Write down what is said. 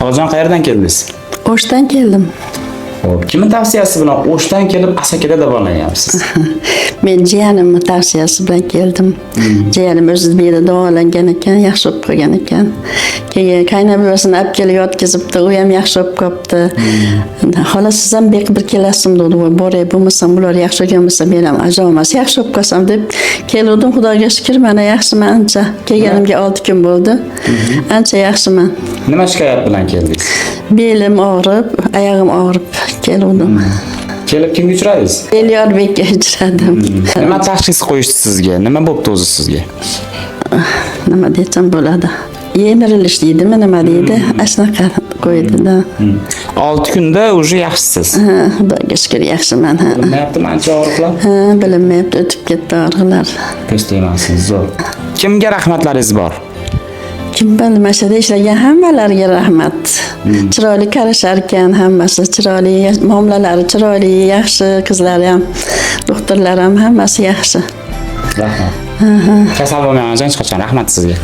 Xolajon qayerdan keldingiz? O'shdan keldim. Xo'p, kimning tavsiyasi bilan O'shdan kelib Asakada davolanyapsiz? Men jiyanimni tavsiyasi bilan keldim. Jiyanim o'zi bu yerda davolangan ekan, yaxshi bo'lib qolgan ekan. Keyin qaynabuvasini olib kelib yotkizibdi, u ham yaxshi bo'lib qopti. Xola siz ham bir kelasizmi dedi, voy boray bo'lmasam bular yaxshi bo'lgan bo'lsa men ham ajomas yaxshi bo'lib qolsam deb keldim. Xudoga shukr, mana yaxshiman ancha. Kelganimga 6 kun bo'ldi. Ancha yaxshiman. Nima shikoyat bilan keldingiz? Belim og'rib, oyog'im og'rib keldim. Kelib kimga uchradingiz? Elyorbekka uchradim. Nima tashxis qo'yishdi sizga? Nima bo'pti o'zi sizga? Nima desam bo'ladi? Yemirilish deydimi, nima deydi? Ashunaqa qo'ydida. 6 kunda уже yaxshisiz. Xudoga shukr yaxshiman. Bilinmayaptimi ancha og'riqlar? Bilinmayapti, o'tib ketdi og'riqlar. Ko'z tegmasin, zo'r. Kimga rahmatlaringiz bor? Kim bilmashada ishlagan hammalariga rahmat. Chiroyli qarashar ekan, hammasi chiroyli, muomalalari chiroyli, yaxshi, qizlari ham, doktorlar ham hammasi yaxshi. Rahmat. Kasal bo'lmagan hech qachon rahmat sizga.